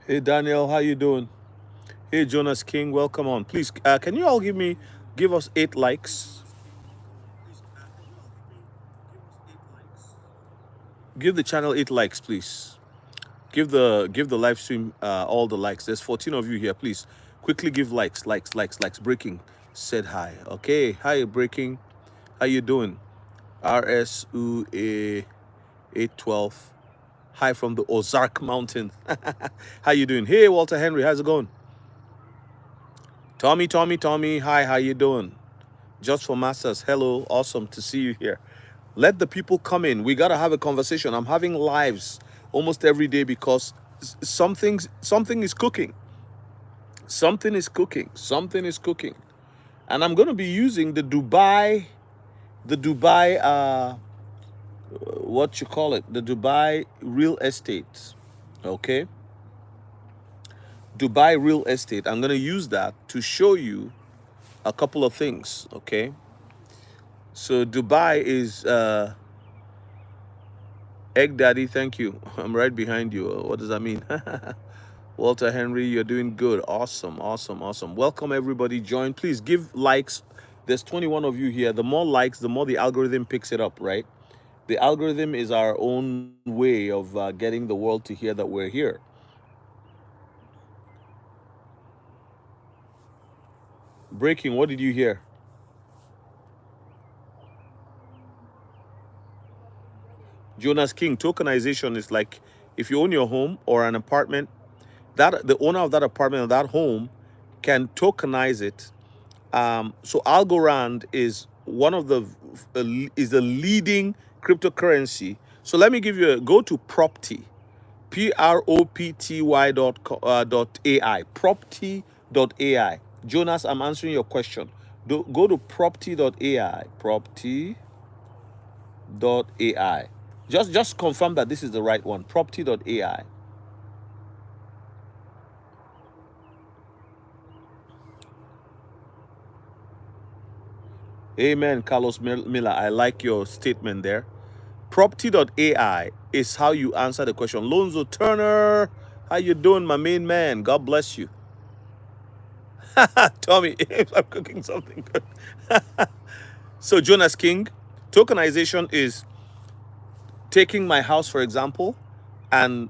Hey Daniel, how you doing? Hey Jonas King, welcome on. Please, can you all give us 8 likes? Give the channel 8 likes, please. Give the live stream all the likes. There's 14 of you here. Please quickly give likes, likes. Breaking said hi. Okay, hi Breaking. How you doing? RSUA 812. Hi from the Ozark Mountain. How you doing? Hey Walter Henry, how's it going? Tommy. Hi, how you doing? Just for Masters, hello, awesome to see you here. Let the people come in. We gotta have a conversation. I'm having lives almost every day because something is cooking. Something is cooking. And I'm gonna be using the Dubai what you call it, the Dubai real estate. Okay? Dubai real estate. I'm gonna use that to show you a couple of things. Okay. So Dubai is Egg Daddy, thank you. I'm right behind you. What does that mean? Walter Henry, you're doing good. Awesome. Welcome everybody. Join. Please give likes. There's 21 of you here. The more likes, the more the algorithm picks it up, right? The algorithm is our own way of getting the world to hear that we're here. Breaking, what did you hear? Jonas King, tokenization is like if you own your home or an apartment, that the owner of that apartment or that home can tokenize it. So Algorand is one of the is the leading cryptocurrency. So let me give you a go to Propty, PROPTY dot AI, Propty.ai. Jonas, I'm answering your question. Go to Propty.ai, Propty.ai. Just confirm that this is the right one, Propty.ai. Amen, Carlos Miller. I like your statement there. Property.ai is how you answer the question. Lonzo Turner, how you doing, my main man? God bless you. Tommy, I'm cooking something good. So Jonas King, tokenization is taking my house, for example, and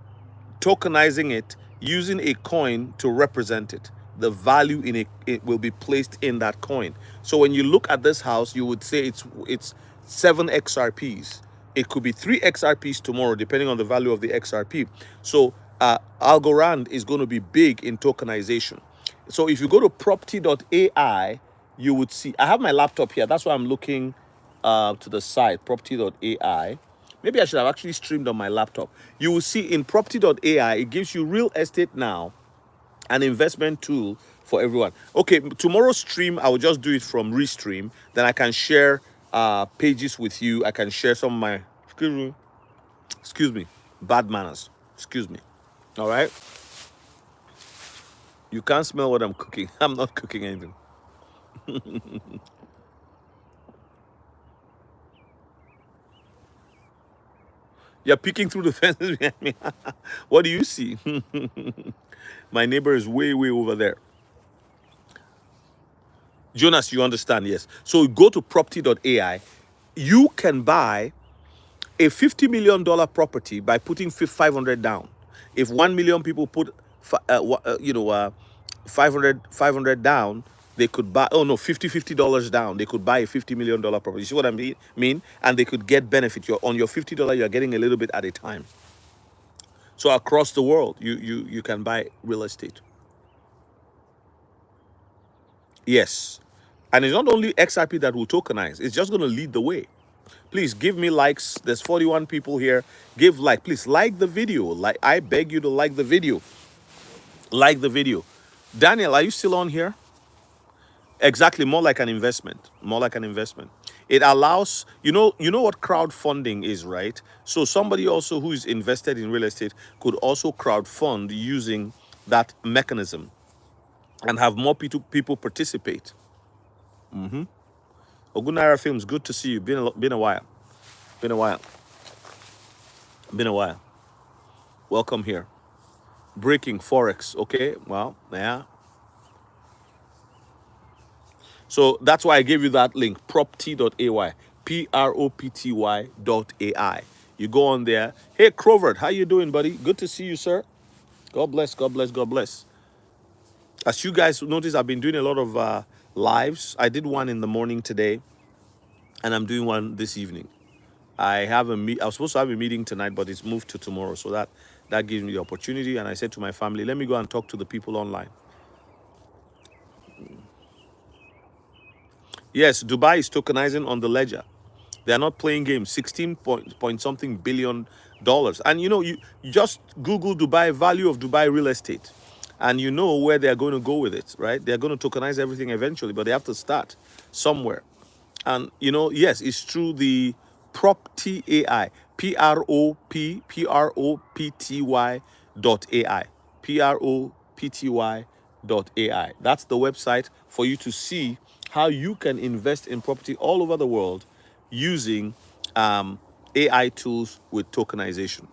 tokenizing it using a coin to represent it. The value in it will be placed in that coin. So when you look at this house, you would say it's 7 XRPs. It could be 3 XRPs tomorrow, depending on the value of the XRP. So Algorand is going to be big in tokenization. So if you go to property.ai, you would see. I have my laptop here. That's why I'm looking to the side. Property.ai. Maybe I should have actually streamed on my laptop. You will see in property.ai, it gives you real estate now, an investment tool for everyone. Okay, tomorrow's stream, I will just do it from Restream. Then I can share pages with you. I can share some of my, excuse me, bad manners. Excuse me. All right? You can't smell what I'm cooking. I'm not cooking anything. You're peeking through the fences behind me. What do you see? My neighbor is way over there. Jonas, you understand? Yes. So go to property.ai. You can buy a $50 million property by putting 500 down. If 1 million people put, 500 down, they could buy, oh no, $50 down. They could buy a $50 million property. You see what I mean? And they could get benefit. You're on your $50, you're getting a little bit at a time. So across the world, you can buy real estate. Yes. And it's not only XRP that will tokenize, it's just going to lead the way. Please give me likes. There's 41 people here. Give like. Please like the video. Like, I beg you to like the video. Like the video. Daniel, are you still on here? Exactly, more like an investment. More like an investment. It allows, you know what crowdfunding is, right? So somebody also who is invested in real estate could also crowdfund using that mechanism and have more people participate. Ogunara Films, good to see you. Been a while. Been a while. Been a while. Welcome here. Breaking Forex. Okay. Well, yeah. So that's why I gave you that link, propty.ay, propty.ai. You go on there. Hey, Crovert, how you doing, buddy? Good to see you, sir. God bless, God bless, God bless. As you guys notice, I've been doing a lot of lives. I did one in the morning today, and I'm doing one this evening. I was supposed to have a meeting tonight, but it's moved to tomorrow. So that gives me the opportunity. And I said to my family, let me go and talk to the people online. Yes, Dubai is tokenizing on the ledger. They are not playing games. 16 point something billion dollars. And you just Google Dubai, value of Dubai real estate, and you know where they are going to go with it, right? They are going to tokenize everything eventually, but they have to start somewhere. And yes, it's true. The Propty AI, PROPTY dot AI, PROPTY dot AI. That's the website for you to see how you can invest in property all over the world using AI tools with tokenization.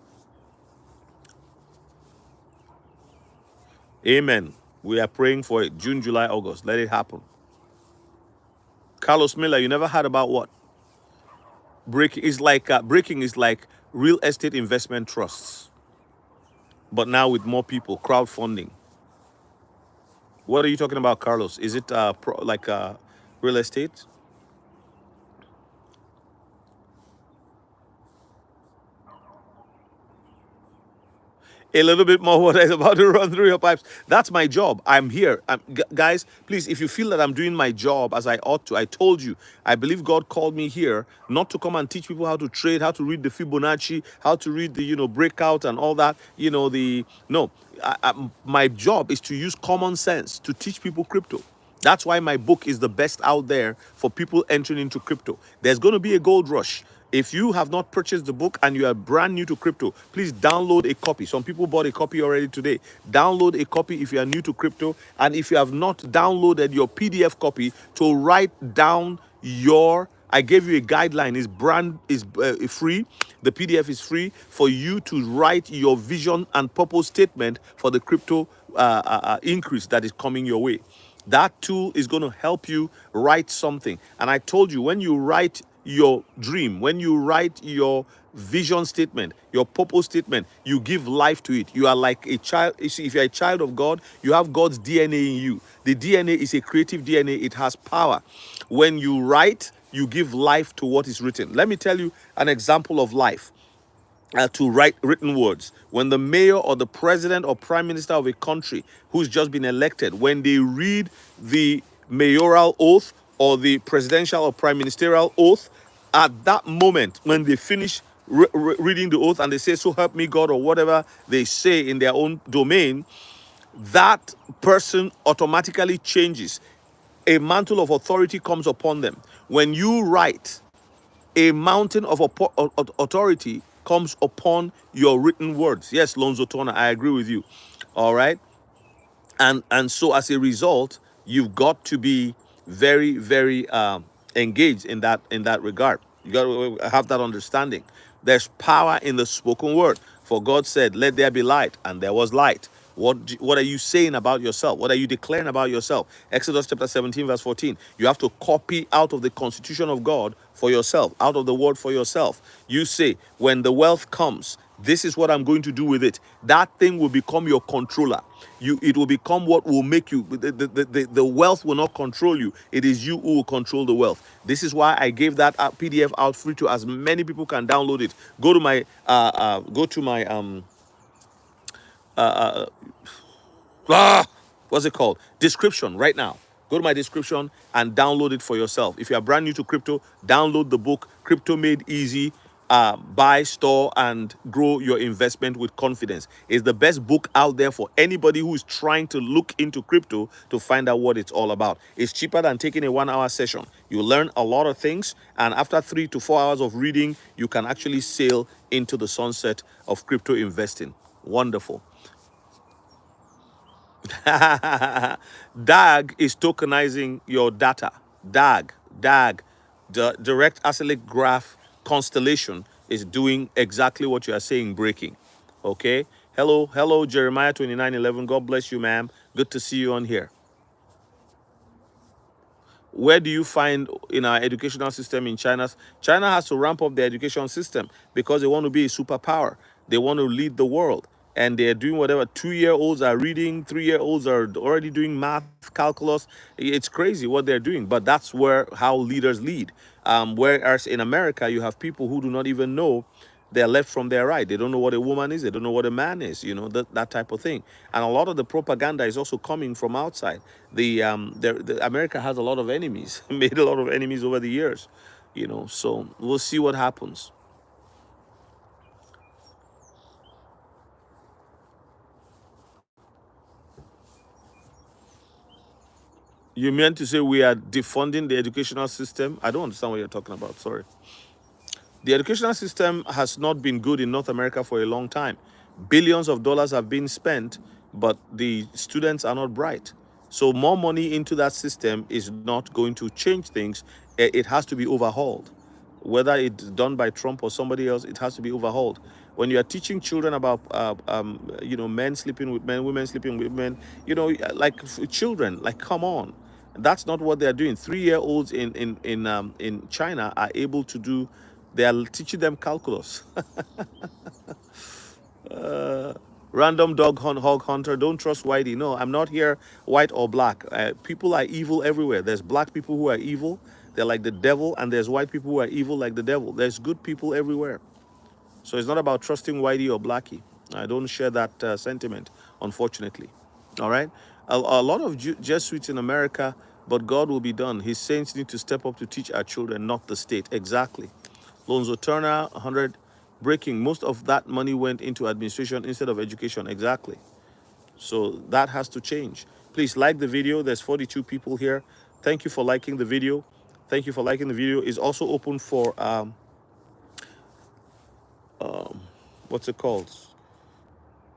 Amen. We are praying for it. June, July, August. Let it happen. Carlos Miller, you never heard about what? Breaking is like real estate investment trusts, but now with more people, crowdfunding. What are you talking about, Carlos? Is it real estate? A little bit more water is about to run through your pipes. That's my job. I'm here. Guys, please, if you feel that I'm doing my job as I ought to, I told you, I believe God called me here not to come and teach people how to trade, how to read the Fibonacci, how to read the, breakout and all that. No, my job is to use common sense to teach people crypto. That's why my book is the best out there for people entering into crypto. There's going to be a gold rush. If you have not purchased the book and you are brand new to crypto, please download a copy. Some people bought a copy already today. Download a copy if you are new to crypto. And if you have not downloaded your PDF copy, to write down I gave you a guideline. Is free. The PDF is free for you to write your vision and purpose statement for the crypto increase that is coming your way. That tool is going to help you write something. And I told you, when you write your dream, when you write your vision statement, your purpose statement, you give life to it. You are like a child. You see, if you're a child of God, you have God's DNA in you. The DNA is a creative DNA. It has power. When you write, you give life to what is written. Let me tell you an example of life. To write written words. When the mayor or the president or prime minister of a country who's just been elected, when they read the mayoral oath or the presidential or prime ministerial oath, at that moment, when they finish reading the oath and they say, so help me God, or whatever they say in their own domain, that person automatically changes. A mantle of authority comes upon them. When you write, a mountain of authority comes upon your written words. Yes, Lonzo Tona, I agree with you. All right. And so as a result, you've got to be very, very engaged in that regard. You got to have that understanding. There's power in the spoken word. For God said, let there be light, and there was light. What are you saying about yourself? What are you declaring about yourself? Exodus chapter 17, verse 14. You have to copy out of the constitution of God for yourself, out of the word for yourself. You say, when the wealth comes, this is what I'm going to do with it. That thing will become your controller. It will become what will make you. The wealth will not control you. It is you who will control the wealth. This is why I gave that PDF out free to as many people can download it. Go to my what's it called? Description right now. Go to my description and download it for yourself. If you are brand new to crypto, download the book, Crypto Made Easy. Buy, store, and grow your investment with confidence. It's the best book out there for anybody who is trying to look into crypto to find out what it's all about. It's cheaper than taking a 1-hour session. You learn a lot of things, and after 3 to 4 hours of reading, you can actually sail into the sunset of crypto investing. Wonderful. DAG is tokenizing your data. DAG, the direct acyclic graph constellation, is doing exactly what you are saying, breaking. Okay, Hello, Jeremiah 29:11. God bless you, ma'am. Good to see you on here. Where do you find in our educational system in China? China has to ramp up the education system because they want to be a superpower. They want to lead the world. And they're doing whatever. 2-year-olds are reading, 3-year-olds are already doing math, calculus. It's crazy what they're doing, but that's where how leaders lead. Whereas in America, you have people who do not even know they're left from their right. They don't know what a woman is. They don't know what a man is. That type of thing. And a lot of the propaganda is also coming from outside. The America has a lot of enemies, made a lot of enemies over the years. So we'll see what happens. You meant to say we are defunding the educational system? I don't understand what you're talking about. Sorry. The educational system has not been good in North America for a long time. Billions of dollars have been spent, but the students are not bright. So more money into that system is not going to change things. It has to be overhauled. Whether it's done by Trump or somebody else, it has to be overhauled. When you are teaching children about, men sleeping with men, women sleeping with men, like children, like come on, that's not what they're doing. 3-year-olds in China are able to do. They are teaching them calculus. Random hog hunter. Don't trust Whitey. No, I'm not here white or black. People are evil everywhere. There's black people who are evil. They're like the devil, and there's white people who are evil like the devil. There's good people everywhere. So it's not about trusting Whitey or Blackie. I don't share that sentiment, unfortunately. All right. A lot of Jesuits in America, but God will be done. His saints need to step up to teach our children, not the state. Exactly. Lonzo Turner, 100. Breaking. Most of that money went into administration instead of education. Exactly. So that has to change. Please like the video. There's 42 people here. Thank you for liking the video. Thank you for liking the video. It's also open for what's it called?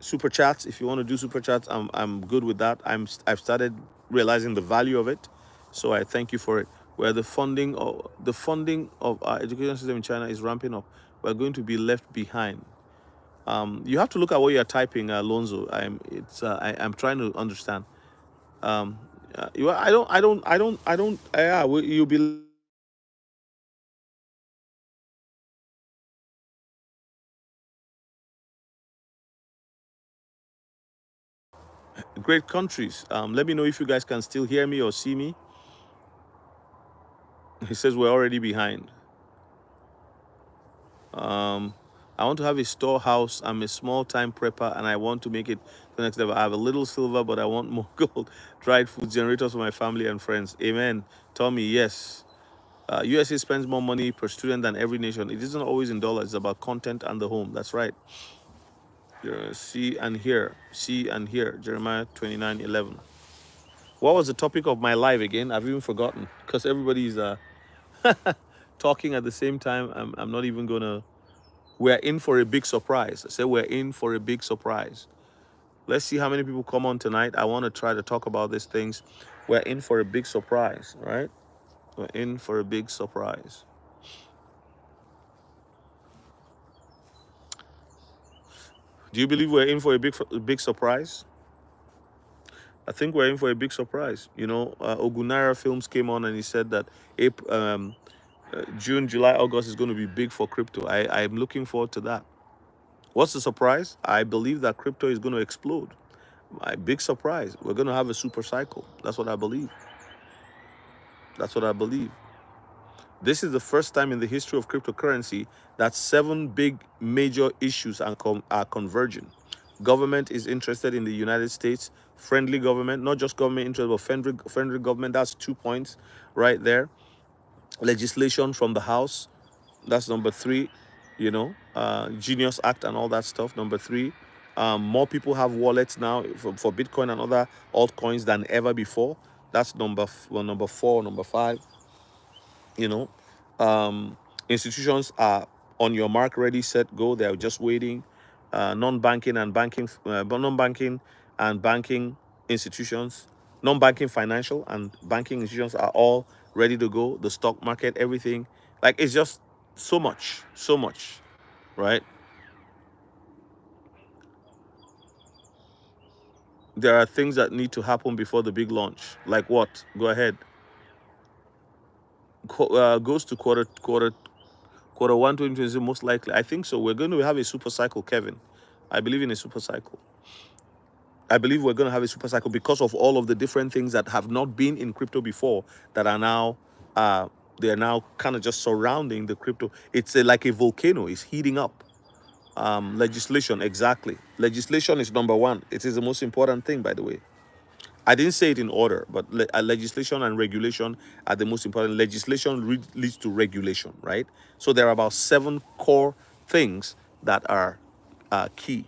Super chats. If you want to do super chats, I'm good with that. I've started realizing the value of it, so I thank you for it. Where the funding of our education system in China is ramping up, we're going to be left behind. You have to look at what you're typing, Alonzo. I'm trying to understand. I don't. Yeah, you'll be great countries. Let me know if you guys can still hear me or see me. He says we're already behind. Um, I want to have a storehouse. I'm a small time prepper and I want to make it the next level. I have a little silver, but I want more gold. Dried food generators for my family and friends. Amen. Tommy, yes. USA spends more money per student than every nation. It isn't always in dollars. It's about content and the home. That's right. See and hear. See and hear. Jeremiah 29:11. What was the topic of my live again? I've even forgotten because everybody's talking at the same time. I'm not even going to. We're in for a big surprise. I say we're in for a big surprise. Let's see how many people come on tonight. I want to try to talk about these things. We're in for a big surprise, right? We're in for a big surprise. Do you believe we're in for a big surprise? I think we're in for a big surprise. Ogunnaira Films came on and he said that June, July, August is going to be big for crypto. I'm looking forward to that. What's the surprise? I believe that crypto is going to explode. My big surprise. We're going to have a super cycle. That's what I believe. That's what I believe. This is the first time in the history of cryptocurrency that 7 big major issues are converging. Government is interested in the United States, friendly government, not just government interest, but friendly government. That's 2 points right there. Legislation from the House, that's number 3. Genius Act and all that stuff. Number 3. More people have wallets now for Bitcoin and other altcoins than ever before. That's number 4, number 5. you know Institutions are on your mark, ready, set, go. They're just waiting. Non-banking and banking institutions, non-banking financial and banking institutions are all ready to go. The stock market, everything, like, it's just so much, right? There are things that need to happen before the big launch. Like what? Go ahead. Goes to quarter one 2020 most likely. I think so. We're going to have a super cycle, Kevin. I believe in a super cycle. I believe we're going to have a super cycle because of all of the different things that have not been in crypto before that are now they're now kind of just surrounding the crypto. It's like a volcano. It's heating up. Legislation, exactly. Legislation is number one. It is the most important thing, by the way. I didn't say it in order, but legislation and regulation are the most important. Legislation leads to regulation, right? So there are about 7 core things that are key.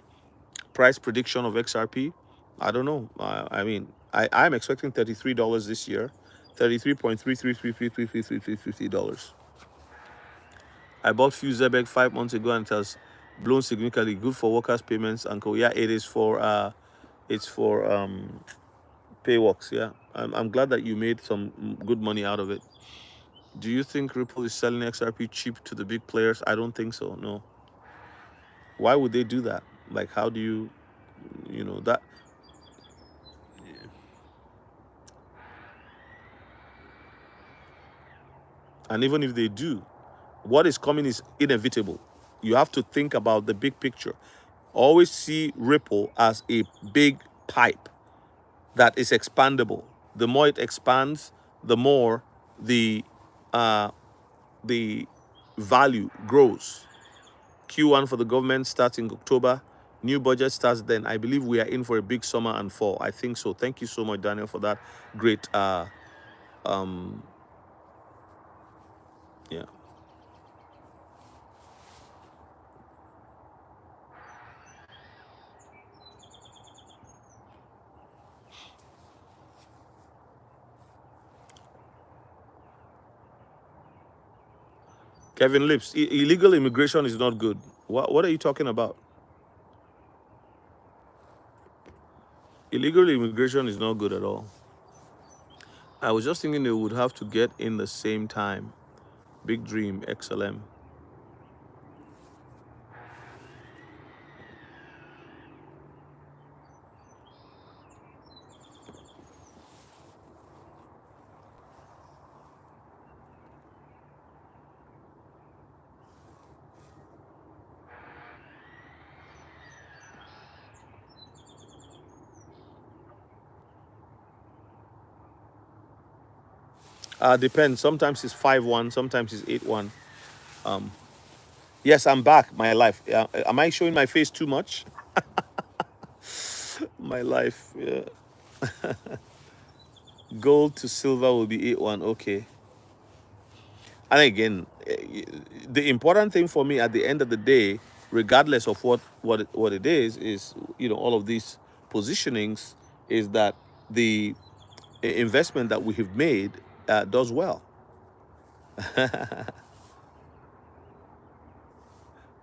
Price prediction of XRP, I don't know. I mean, I'm expecting $33 this year, $33.33333350. I bought few Zebek 5 months ago and it has blown significantly. Good for workers' payments and yeah, it is for it's for Payworks. Yeah, I'm glad that you made some good money out of it. Do you think Ripple is selling XRP cheap to the big players? I don't think so. No. Why would they do that? Like, how do you, that? And even if they do, what is coming is inevitable. You have to think about the big picture. Always see Ripple as a big pipe that is expandable. The more it expands, the more the uh, the value grows. Q1 for the government starts in October. New budget starts then. I believe we are in for a big summer and fall. I think so. Thank you so much, Daniel, for that great. Yeah. Kevin Lips, illegal immigration is not good. What are you talking about? Illegal immigration is not good at all. I was just thinking they would have to get in the same time. Big dream, XLM. Depends. Sometimes it's 5-1, sometimes it's 8-1. Yes, I'm back. My life. Am I showing my face too much? My life. Yeah. Gold to silver will be 8-1. Okay. And again, the important thing for me at the end of the day, regardless of what it is all of these positionings, is that the investment that we have made does well.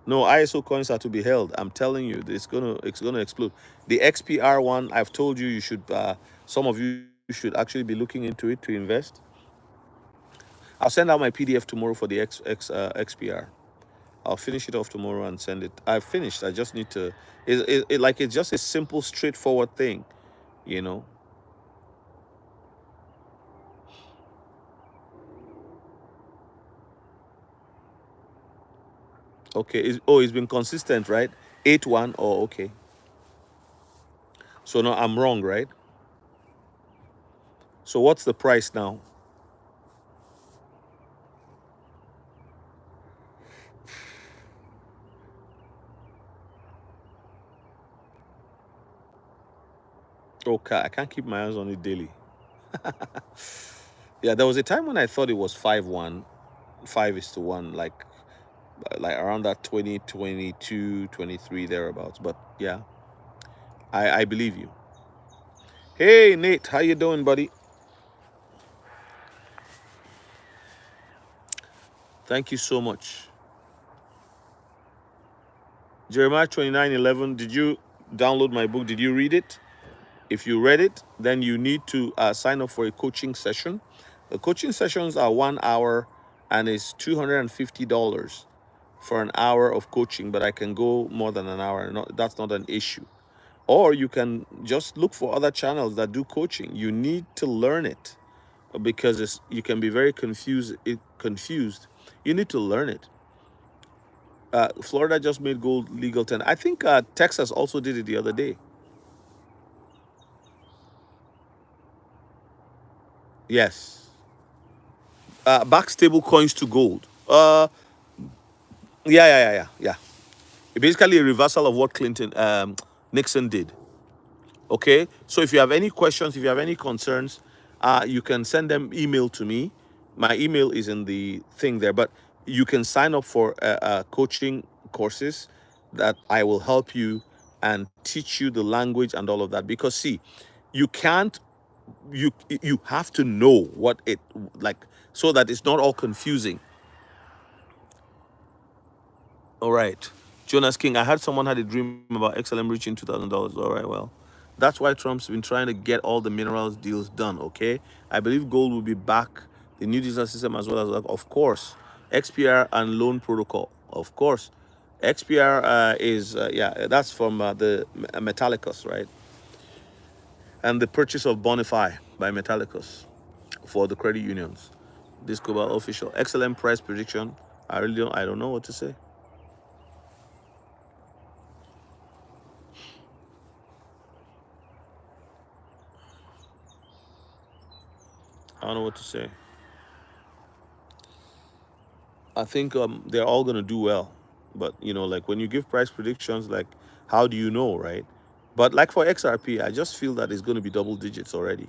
No, ISO coins are to be held. I'm telling you, it's gonna explode. The XPR one, I've told you, you should. Some of you should actually be looking into it to invest. I'll send out my PDF tomorrow for the XPR. I'll finish it off tomorrow and send it. I've finished. I just need to. It's just a simple, straightforward thing, you know. Okay. It's been consistent, right? 8-1. Oh, okay. So no, I'm wrong, right? So what's the price now? Okay, I can't keep my eyes on it daily. Yeah, there was a time when I thought it was 5-1, 5-1, like around that 2022, 23 thereabouts. But yeah, I believe you. Hey Nate, how you doing, buddy? Thank you so much. Jeremiah 29:11. Did you download my book? Did you read it? If you read it, then you need to sign up for a coaching session. The coaching sessions are 1 hour and it's $250 for an hour of coaching, but I can go more than an hour. That's not an issue. Or you can just look for other channels that do coaching. You need to learn it because you can be very confused. You need to learn it. Florida just made gold legal 10. I think Texas also did it the other day. Yes. Back stable coins to gold. Yeah. Basically a reversal of what Nixon did. Okay, so if you have any questions, if you have any concerns, you can send them email to me. My email is in the thing there, but you can sign up for coaching courses that I will help you and teach you the language and all of that. Because see, you can't you have to know what it like so that it's not all confusing. All right. Jonas King, I heard someone had a dream about XLM reaching $2,000. All right, well, that's why Trump's been trying to get all the minerals deals done, okay? I believe gold will be back, the new digital system as well as, of course, XPR and loan protocol, of course. XPR yeah, that's from the Metallicus, right? And the purchase of Bonify by Metallicus for the credit unions. This global official. Excellent price prediction. I don't know what to say. I don't know what to say. I think they're all gonna do well, but like when you give price predictions, like how do you know, right? But like for XRP, I just feel that it's gonna be double digits already.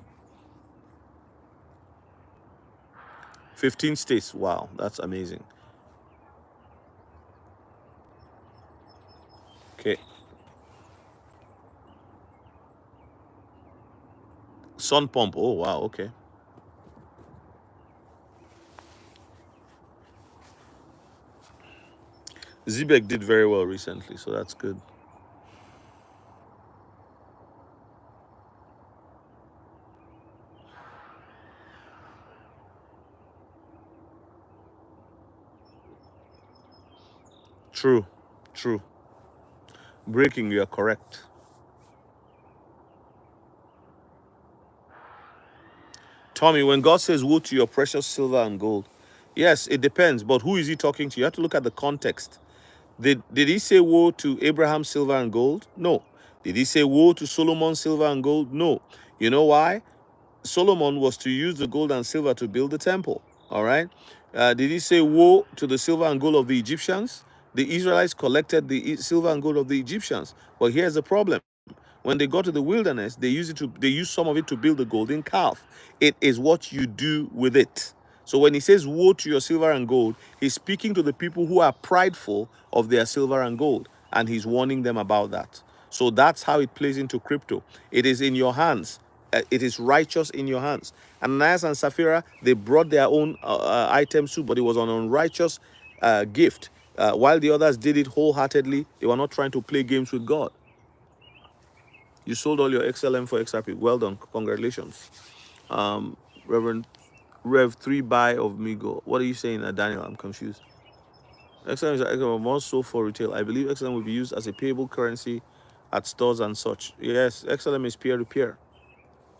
15 states. Wow, that's amazing. Okay, Sun Pump. Oh wow. Okay, Zebek did very well recently, so that's good. True, true. Breaking, you're correct. Tommy, when God says woe to your precious silver and gold, yes, it depends. But who is he talking to? You have to look at the context. Did he say woe to Abraham's silver and gold? No. Did he say woe to Solomon's silver and gold? No. You know why? Solomon was to use the gold and silver to build the temple. All right. Did he say woe to the silver and gold of the Egyptians? The Israelites collected the silver and gold of the Egyptians. But here's the problem. When they got to the wilderness, they used some of it to build the golden calf. It is what you do with it. So when he says woe to your silver and gold, he's speaking to the people who are prideful of their silver and gold, and he's warning them about that. So that's how it plays into crypto. It is in your hands. It is righteous in your hands. Ananias and Sapphira, they brought their own items too, but it was an unrighteous gift. While the others did it wholeheartedly, they were not trying to play games with God. You sold all your XLM for XRP. Well done. Congratulations. Reverend Rev 3 buy of Migo. What are you saying, Daniel? I'm confused. XLM is XLM more so for retail. I believe XLM will be used as a payable currency at stores and such. Yes, XLM is peer-to-peer.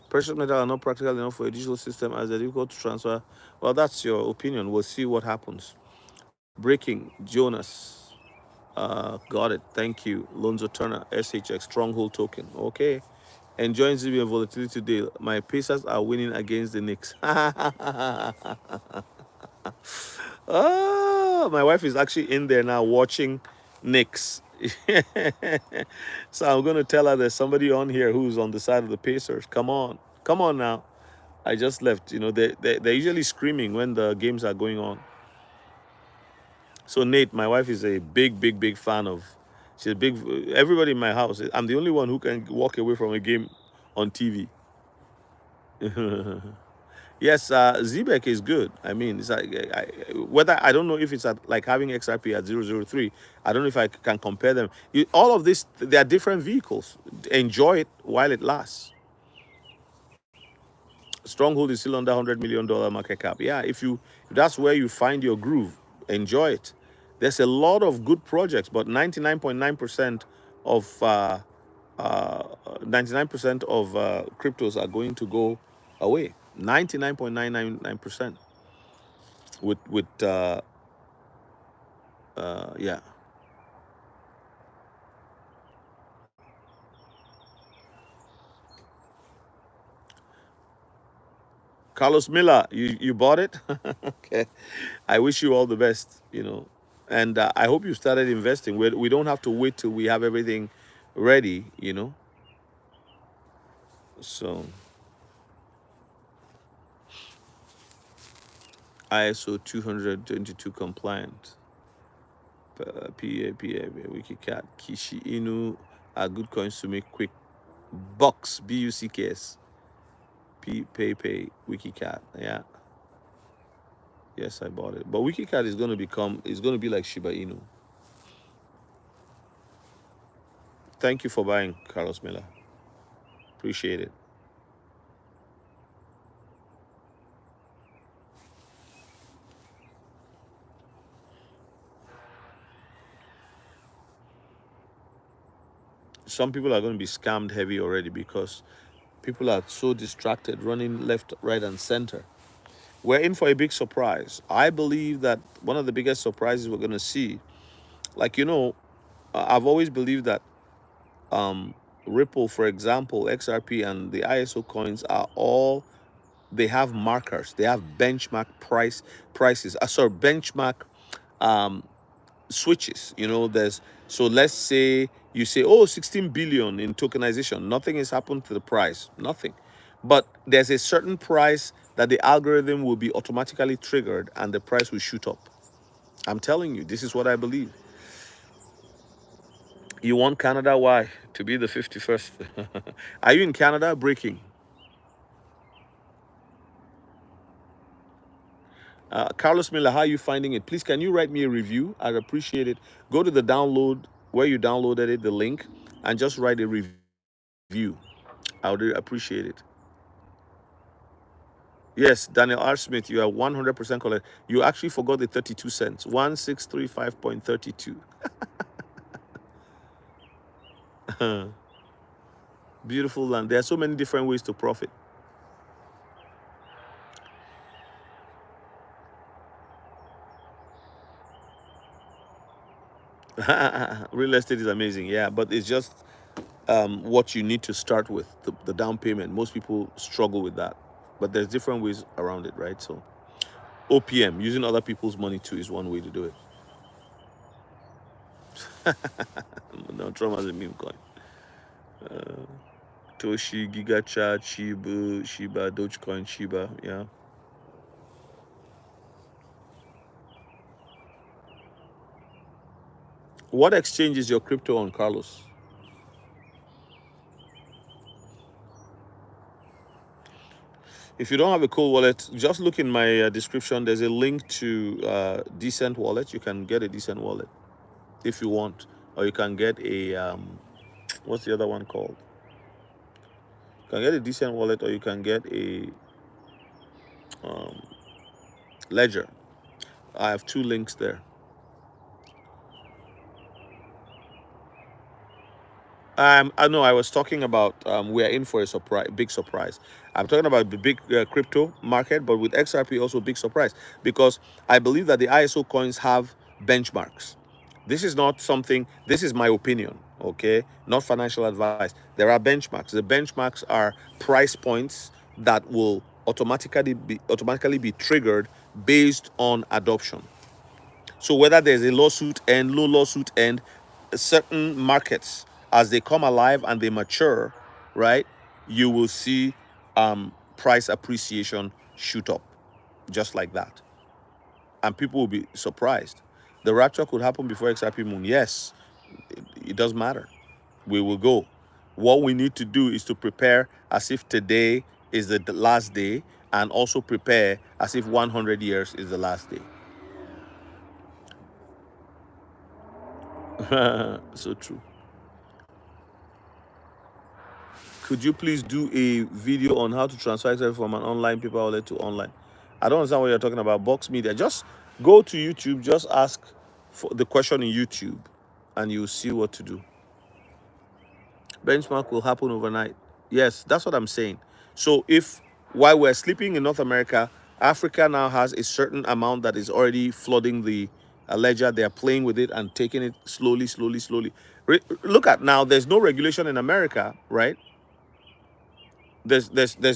Precious metal are not practical enough for a digital system as they're difficult to transfer. Well, that's your opinion. We'll see what happens. Breaking. Jonas. Got it. Thank you. Lonzo Turner. SHX. Stronghold token. Okay. Enjoying ZB and volatility today. My Pacers are winning against the Knicks. Oh, my wife is actually in there now watching Knicks. So I'm going to tell her there's somebody on here who's on the side of the Pacers. Come on. Come on now. I just left. They're usually screaming when the games are going on. So Nate, my wife is a big fan of. She's a big. Everybody in my house. I'm the only one who can walk away from a game on TV. Yes, Zebek is good. I mean, it's like whether I don't know if it's like having XRP at 003. I don't know if I can compare them. All of this, they are different vehicles. Enjoy it while it lasts. Stronghold is still under $100 million market cap. Yeah, if that's where you find your groove, enjoy it. There's a lot of good projects, but 99.9% of 99% of cryptos are going to go away. 99.999% with yeah. Carlos Miller, you bought it? Okay. I wish you all the best, and I hope you started investing. We don't have to wait till we have everything ready. So ISO 222 compliant. Wikicat, Kishi Inu are good coins to make quick bucks. BUCKS. Pay, Wikicat. Yeah. Yes, I bought it. But Wikicat is going to be like Shiba Inu. Thank you for buying, Carlos Miller. Appreciate it. Some people are going to be scammed heavy already because people are so distracted, running left, right, and center. We're in for a big surprise. I believe that one of the biggest surprises we're going to see, like, I've always believed that Ripple, for example, XRP, and the ISO coins are all, they have markers, they have benchmark prices. Sorry, benchmark um, switches. There's, so let's say you say, oh, 16 billion in tokenization. Nothing has happened to the price, nothing. But there's a certain price that the algorithm will be automatically triggered and the price will shoot up. I'm telling you, this is what I believe. You want Canada? Why? To be the 51st. Are you in Canada? Breaking. Carlos Miller, how are you finding it? Please, can you write me a review? I'd appreciate it. Go to the download where you downloaded it, the link, and just write a review. I would appreciate it. Yes, Daniel R. Smith, you are 100% correct. You actually forgot the 32 cents. 1635.32. Beautiful land. There are so many different ways to profit. Real estate is amazing, yeah, but it's just what you need to start with, the down payment. Most people struggle with that, but there's different ways around it, right? So OPM, using other people's money too, is one way to do it. No, Trump has a meme coin. Toshi, GigaChat, Shiba, Dogecoin, Shiba, yeah. What exchange is your crypto on, Carlos? If you don't have a cool wallet, just look in my description. There's a link to decent wallet. You can get a decent wallet if you want, or you can get a what's the other one called? You can get a decent wallet, or you can get a um, ledger. I have two links there. I know I was talking about we're in for a surprise, big surprise. I'm talking about the big crypto market, but with XRP also big surprise because I believe that the ISO coins have benchmarks. This is not something. This is my opinion, okay? Not financial advice. There are benchmarks. The benchmarks are price points that will automatically be triggered based on adoption. So whether there's a lawsuit end, low lawsuit end, certain markets as they come alive and they mature, right? You will see price appreciation shoot up, just like that, and people will be surprised. The rapture could happen before XRP moon. Yes, it does matter. We will go. What we need to do is to prepare as if today is the last day, and also prepare as if 100 years is the last day. So true. Could you please do a video on how to transfer XRP from an online paper wallet to online? I don't understand what you're talking about. Box Media. Just go to YouTube. Just ask for the question in YouTube, and you'll see what to do. Benchmark will happen overnight. Yes, that's what I'm saying. So if while we're sleeping in North America, Africa now has a certain amount that is already flooding the ledger. They're playing with it and taking it slowly, slowly, slowly. Look at now. There's no regulation in America, right? There's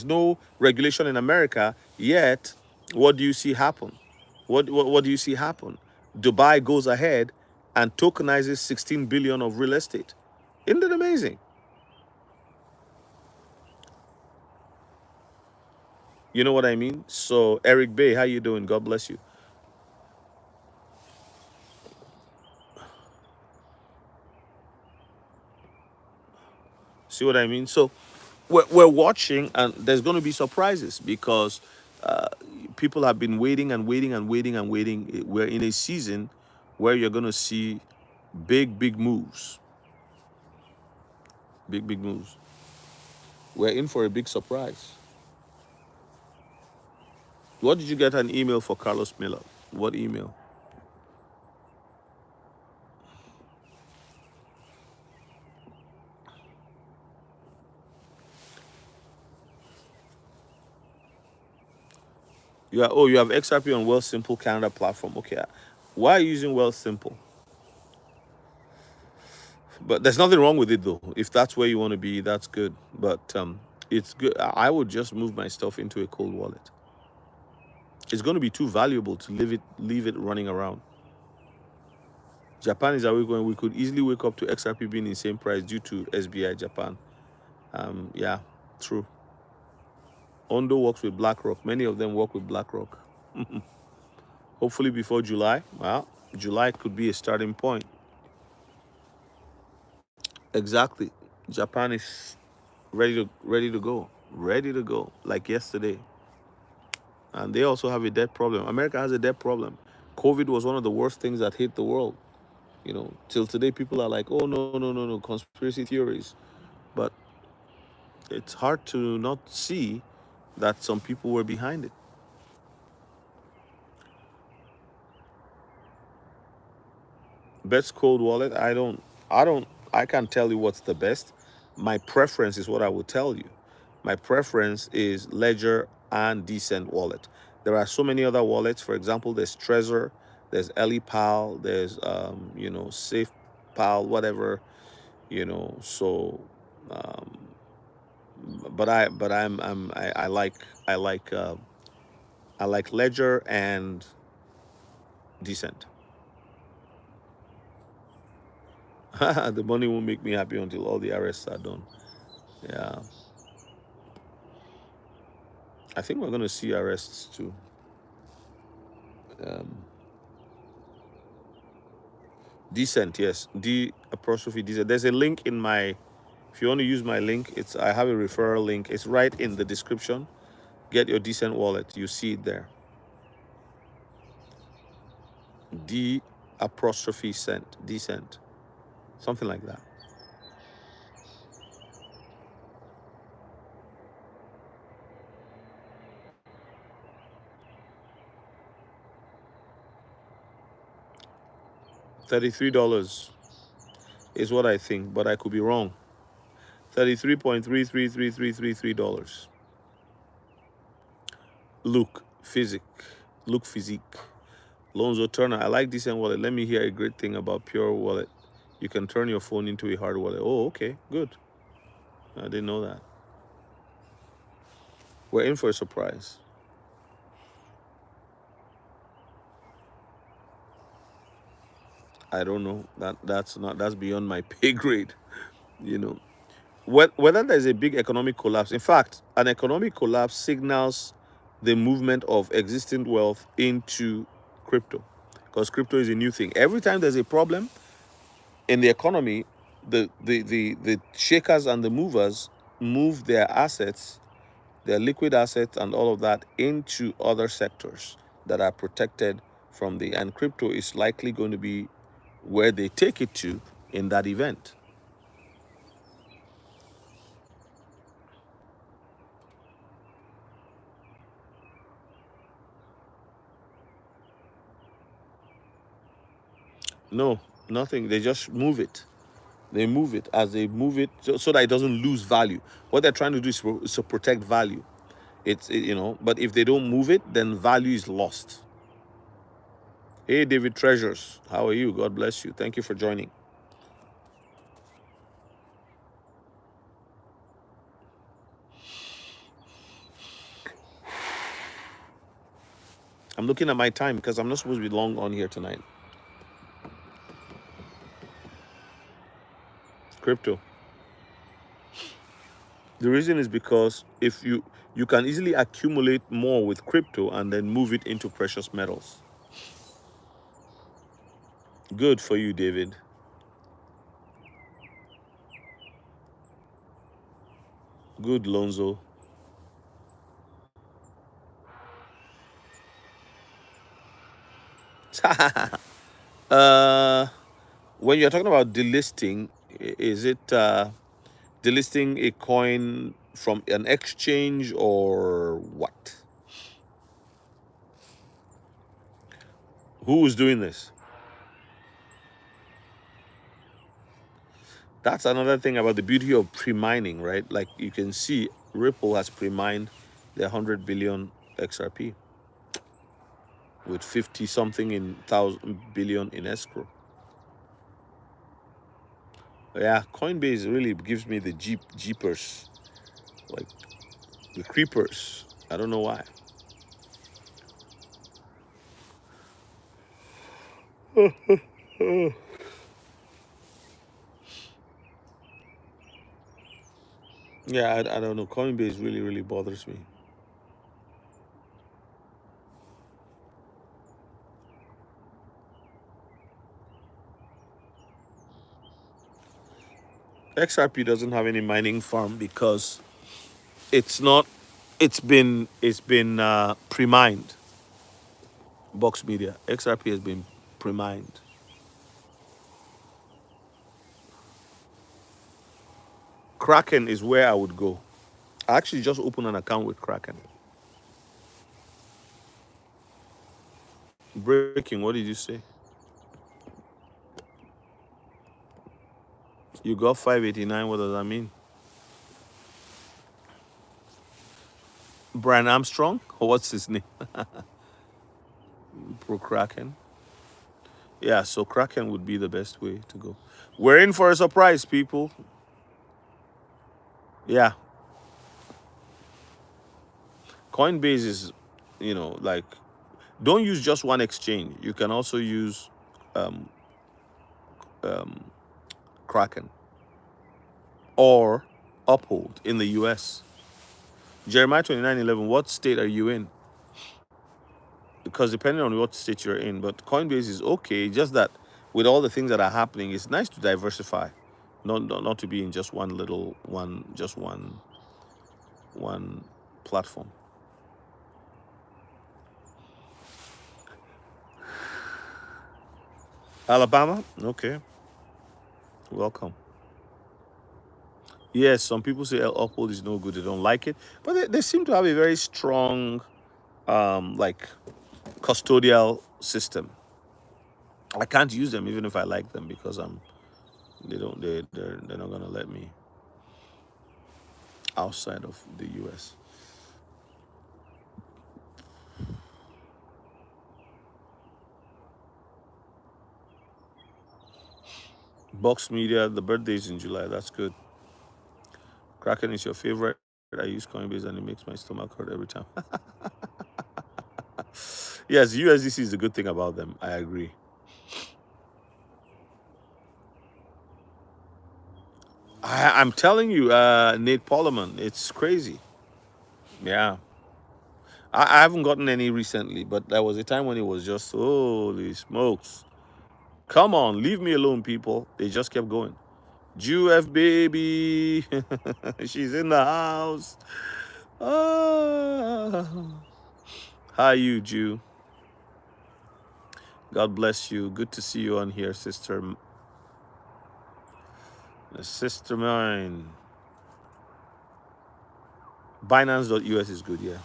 no regulation in America yet. What do you see happen? What do you see happen? Dubai goes ahead and tokenizes 16 billion of real estate. Isn't it amazing? You know what I mean? So Eric Bay, how you doing? God bless you. See what I mean? So we're watching, and there's going to be surprises because uh, people have been waiting and waiting and waiting and waiting. We're in a season where you're going to see big moves, big moves. We're in for a big surprise. What did you get an email for Carlos Miller? What email? You have XRP on Wealth Simple Canada platform. Okay. Why are you using Wealth Simple? But there's nothing wrong with it though. If that's where you want to be, that's good. But it's good. I would just move my stuff into a cold wallet. It's going to be too valuable to leave it running around. Japan is awake when we could easily wake up to XRP being in the same price due to SBI Japan. Yeah, true. Ondo works with BlackRock. Many of them work with BlackRock. Hopefully before July. Well, July could be a starting point. Exactly. Japan is ready to go, like yesterday. And they also have a debt problem. America has a debt problem. COVID was one of the worst things that hit the world. Till today, people are like, "Oh no, conspiracy theories," but it's hard to not see that some people were behind it. Best cold wallet? I can't tell you what's the best. My preference is what I will tell you. My preference is Ledger and Decent Wallet. There are so many other wallets. For example, there's Trezor, there's EliPal, there's SafePal, whatever. So um, I like I like Ledger and Decent. The money won't make me happy until all the arrests are done. Yeah, I think we're gonna see arrests too. Um, Decent, yes. D apostrophe decent. There's a link in my. If you want to use my link, I have a referral link. It's right in the description. Get your Decent wallet. You see it there. D apostrophe cent. Decent. Something like that. $33 is what I think, but I could be wrong. 33.333333 dollars. Look, physic. Look, physique. Lonzo Turner, I like Decent wallet. Let me hear a great thing about Pure Wallet. You can turn your phone into a hard wallet. Oh, okay, good. I didn't know that. We're in for a surprise. I don't know. That's beyond my pay grade. You know, whether there's a big economic collapse. In fact, an economic collapse signals the movement of existing wealth into crypto, because crypto is a new thing. Every time there's a problem in the economy, the shakers and the movers move their assets, their liquid assets and all of that into other sectors that are protected from and crypto is likely going to be where they take it to in that event. No, nothing. They just move it. They move it as they move it so that it doesn't lose value. What they're trying to do is to protect value. But if they don't move it, then value is lost. Hey, David Treasures, how are you? God bless you. Thank you for joining. I'm looking at my time because I'm not supposed to be long on here tonight. Crypto. The reason is because if you can easily accumulate more with crypto and then move it into precious metals. Good for you, David. Good, Lonzo. uh, when you're talking about delisting, is it delisting a coin from an exchange or what? Who is doing this? That's another thing about the beauty of pre-mining, right? Like you can see Ripple has pre-mined their 100 billion XRP with 50 something in thousand billion in escrow. Yeah, Coinbase really gives me the jeepers, like the creepers. I don't know why. Yeah, I don't know. Coinbase really bothers me. XRP doesn't have any mining farm because it's not. It's been pre-mined. Box Media. XRP has been pre-mined. Kraken is where I would go. I actually just opened an account with Kraken. Breaking. What did you say? You got 589. What does that mean? Brian Armstrong? Or what's his name? Pro Kraken. Yeah, so Kraken would be the best way to go. We're in for a surprise, people. Yeah. Coinbase is, like, don't use just one exchange. You can also use um, um, Kraken or Uphold in the US. Jeremiah 29:11, what state are you in? Because depending on what state you're in, but Coinbase is okay, just that with all the things that are happening, it's nice to diversify, not to be in just one platform. Alabama, okay, welcome. Yes, some people say Uphold is no good; they don't like it, but they seem to have a very strong, like custodial system. I can't use them even if I like them because they don't they're not gonna let me outside of the US. Box Media, the birthday is in July. That's good. Kraken is your favorite. I use Coinbase and it makes my stomach hurt every time. Yes, USDC is the good thing about them. I agree. I'm telling you, Nate Pollerman, it's crazy. Yeah. I haven't gotten any recently, but there was a time when it was just, holy smokes. Come on, leave me alone, people. They just kept going. Jew F baby. She's in the house. Ah. Hi, you, Jew. God bless you. Good to see you on here, sister mine. Binance.us is good, yeah.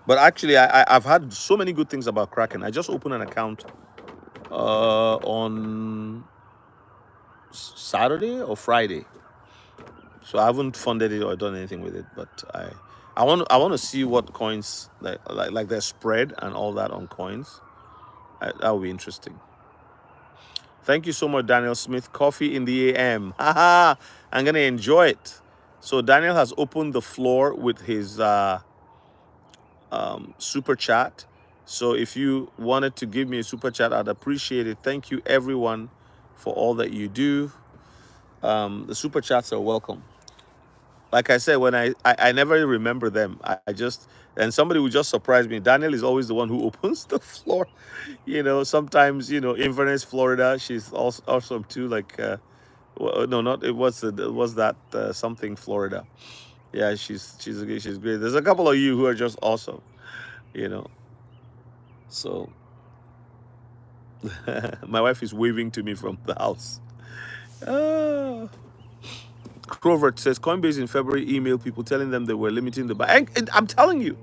But actually, I've had so many good things about Kraken. I just opened an account on Saturday or Friday. So I haven't funded it or done anything with it, but I want to see what coins like their spread and all that on coins. That would be interesting. Thank you so much, Daniel Smith. Coffee in the AM. Haha, I'm gonna enjoy it. So Daniel has opened the floor with his super chat. So if you wanted to give me a super chat, I'd appreciate it. Thank you everyone for all that you do. The super chats are welcome. Like I said, when I never remember them. I just, and somebody would just surprise me. Daniel is always the one who opens the floor. Sometimes, Inverness, Florida, she's also awesome too. Like, no, not, it was that something Florida. Yeah, she's great. There's a couple of you who are just awesome, you know. So my wife is waving to me from the house. Ah. Crovert says Coinbase in February emailed people telling them they were limiting the buy. And I'm telling you,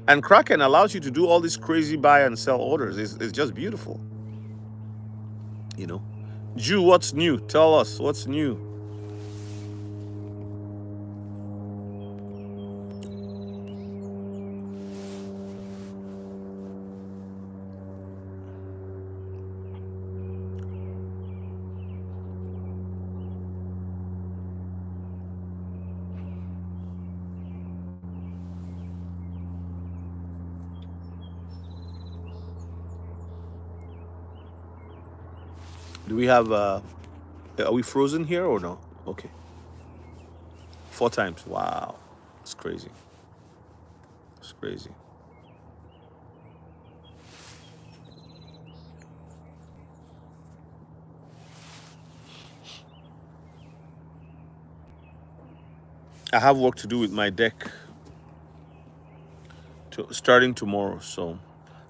and Kraken allows you to do all these crazy buy and sell orders. It's just beautiful, you know. Jew, what's new? Tell us what's new. Do we have? Are we frozen here or no? Okay, 4 times. Wow, it's crazy. It's crazy. I have work to do with my deck starting tomorrow, so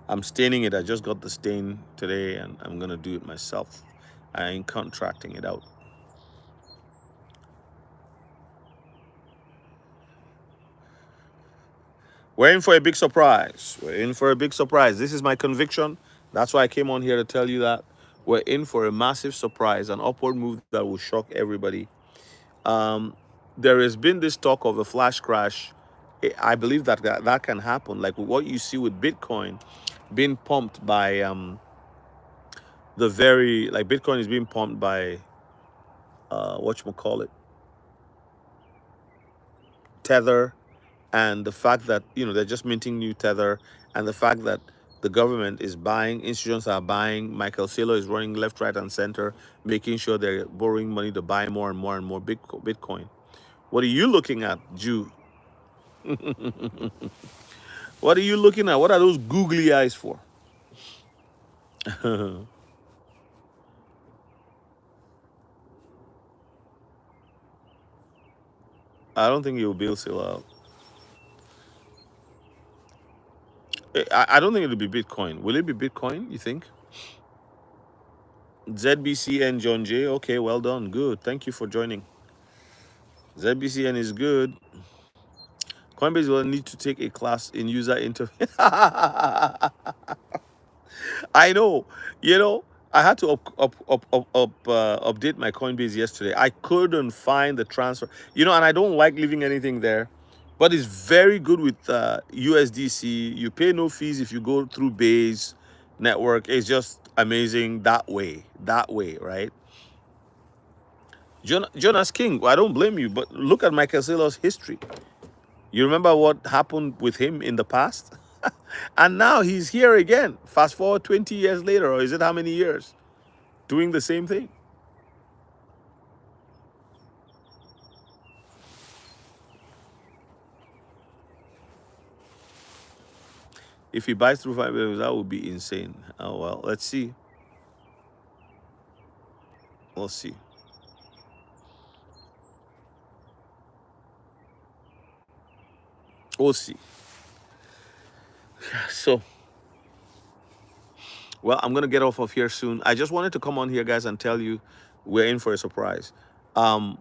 I'm staining it. I just got the stain today, and I'm gonna do it myself. I ain't contracting it out. We're in for a big surprise. We're in for a big surprise. This is my conviction. That's why I came on here to tell you that we're in for a massive surprise, an upward move that will shock everybody. Um, there has been this talk of a flash crash. I believe that can happen. Like what you see with Bitcoin being pumped by like Bitcoin is being pumped by whatchamacallit, Tether, and the fact that they're just minting new Tether, and the fact that the government is buying, institutions are buying, Michael Saylor is running left, right, and center, making sure they're borrowing money to buy more and more and more Bitcoin. What are you looking at, Jew? What are you looking at? What are those googly eyes for? I don't think it will bail Saylor out. I don't think it'll be Bitcoin. Will it be Bitcoin, you think? ZBCN John J. Okay, well done. Good. Thank you for joining. ZBCN is good. Coinbase will need to take a class in user interface. I know. You know, I had to update my Coinbase yesterday. I couldn't find the transfer. And I don't like leaving anything there, but it's very good with USDC. You pay no fees if you go through Base network. It's just amazing that way. That way, right? Jonas King, I don't blame you, but look at Michael Saylor's history. You remember what happened with him in the past? And now he's here again. Fast forward 20 years later, or is it how many years? Doing the same thing. If he buys through 5 years, that would be insane. Oh, well, let's see. We'll see. We'll see. So, well, I'm going to get off of here soon. I just wanted to come on here, guys, and tell you we're in for a surprise. Um,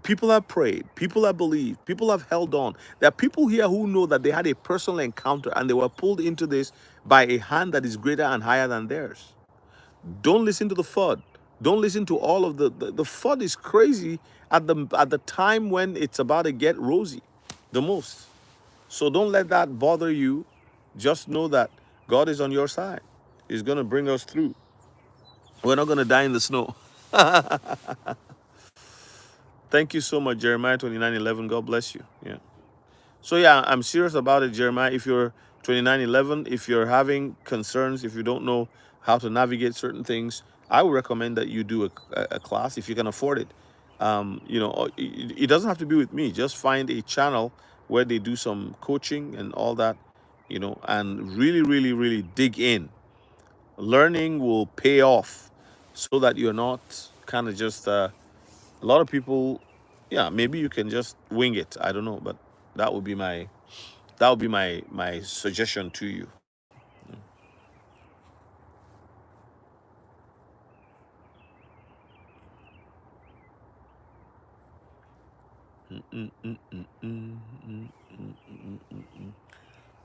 People have prayed, people have believed, people have held on. There are people here who know that they had a personal encounter and they were pulled into this by a hand that is greater and higher than theirs. Don't listen to the FUD. Don't listen to all of the FUD is crazy at the time when it's about to get rosy the most. So don't let that bother you. Just know that God is on your side. He's gonna bring us through. We're not gonna die in the snow. Thank you so much, Jeremiah 29:11. God bless you. Yeah. So yeah, I'm serious about it, Jeremiah. If you're 2911, if you're having concerns, if you don't know how to navigate certain things, I would recommend that you do a class if you can afford it. It doesn't have to be with me. Just find a channel where they do some coaching and all that, and really, really, really dig in. Learning will pay off so that you're not kind of just a lot of people. Yeah, maybe you can just wing it. I don't know, but that would be my my suggestion to you.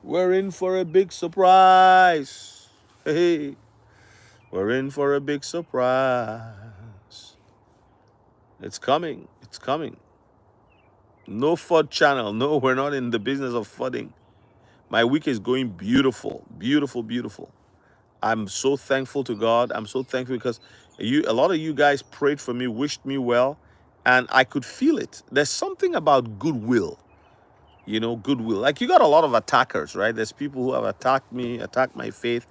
We're in for a big surprise. Hey, we're in for a big surprise. It's coming. It's coming. No FUD channel. No, we're not in the business of fudding. My week is going beautiful, beautiful, beautiful. I'm so thankful to God. I'm so thankful because a lot of you guys prayed for me, wished me well, and I could feel it. There's something about goodwill, goodwill. Like you got a lot of attackers, right? There's people who have attacked me, attacked my faith,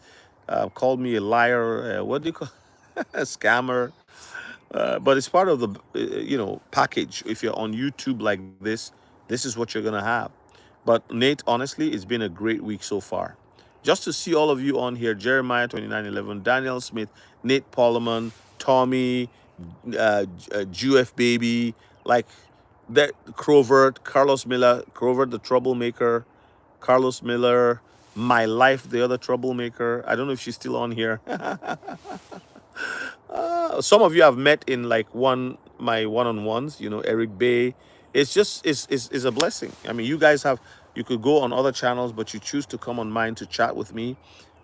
called me a liar. What do you call a scammer? But it's part of the package. If you're on YouTube like this is what you're gonna have. But Nate, honestly, it's been a great week so far. Just to see all of you on here: Jeremiah 29:11, Daniel Smith, Nate Pollerman, Tommy, GF Baby, like that, Crovert, Carlos Miller, Crovert the troublemaker, Carlos Miller, my life, the other troublemaker. I don't know if she's still on here. Some of you have met in like my one-on-ones, Eric Bay. It's just it's a blessing. I mean, you could go on other channels, but you choose to come on mine to chat with me.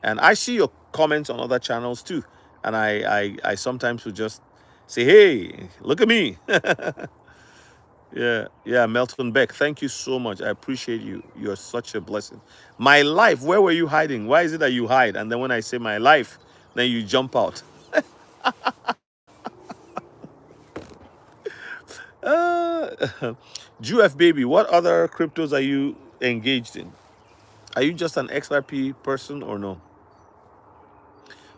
And I see your comments on other channels too. And I sometimes would just say, hey, look at me. Yeah, Melton Beck, thank you so much. I appreciate you. You're such a blessing. My life, where were you hiding? Why is it that you hide? And then when I say my life, then you jump out. GF Baby, what other cryptos are you engaged in? Are you just an XRP person or no?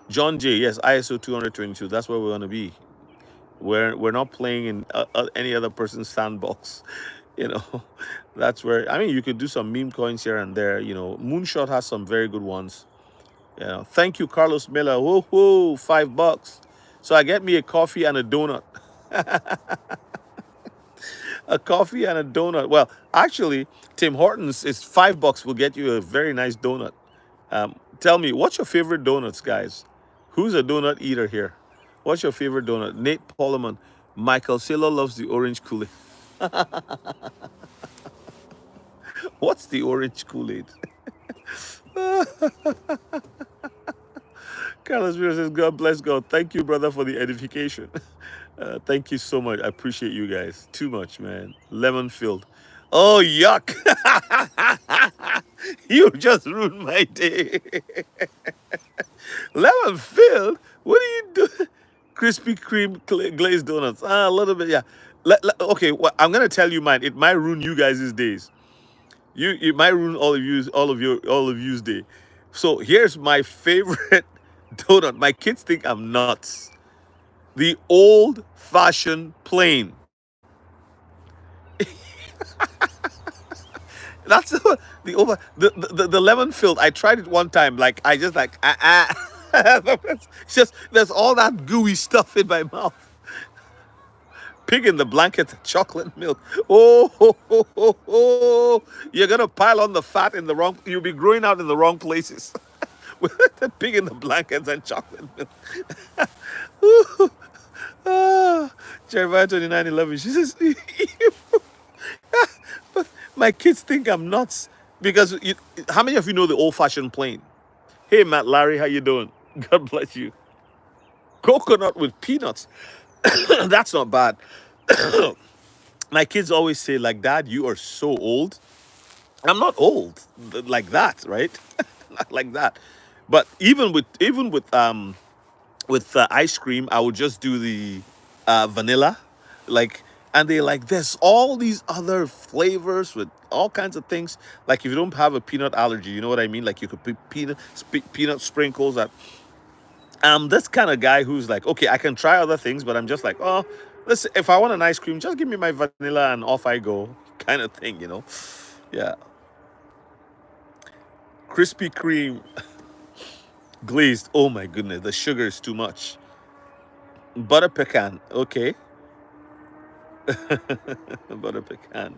John J, yes, ISO 222. That's where we're gonna be. We're not playing in any other person's sandbox. You know, that's where you could do some meme coins here and there. Moonshot has some very good ones. Thank you, Carlos Miller. Whoa, whoa, $5. So I get me a coffee and a donut. A coffee and a donut. Well, actually, Tim Hortons is $5 will get you a very nice donut. Tell me, what's your favorite donuts, guys? Who's a donut eater here? What's your favorite donut? Nate Pollerman. Michael Saylor loves the orange Kool-Aid. What's the orange Kool-Aid? Carlos Miro says, God bless God. Thank you, brother, for the edification. Thank you so much. I appreciate you guys. Too much, man. Lemon filled. Oh, yuck. You just ruined my day. Lemon filled? What are you doing? Krispy Kreme glazed donuts. A little bit, yeah. Okay, well, I'm gonna tell you mine. It might ruin you guys' days. It might ruin all of you's day. So here's my favorite donut. My kids think I'm nuts. The old-fashioned plain. That's the lemon filled. I tried it one time. Like I just like it's just there's all that gooey stuff in my mouth. Pig in the blanket, chocolate milk. Oh, ho, ho, ho, ho. You're gonna pile on the fat in the wrong. You'll be growing out in the wrong places. With the pig in the blankets and chocolate milk. Jeremiah 29:11. She says, my kids think I'm nuts because how many of you know the old-fashioned plain? Hey, Matt Larry, how you doing? God bless you. Coconut with peanuts. That's not bad. My kids always say, like, Dad, you are so old. I'm not old like that, right? Not like that. But even with ice cream, I would just do the vanilla, like, and they like there's all these other flavors with all kinds of things. Like if you don't have a peanut allergy, you know what I mean? Like you could put peanut sprinkles. That this kind of guy who's like, okay, I can try other things, but I'm just like, oh, listen, if I want an ice cream, just give me my vanilla and off I go, kind of thing, you know? Yeah, Krispy Kreme glazed. Oh my goodness, the sugar is too much. Butter pecan, okay. Butter pecan.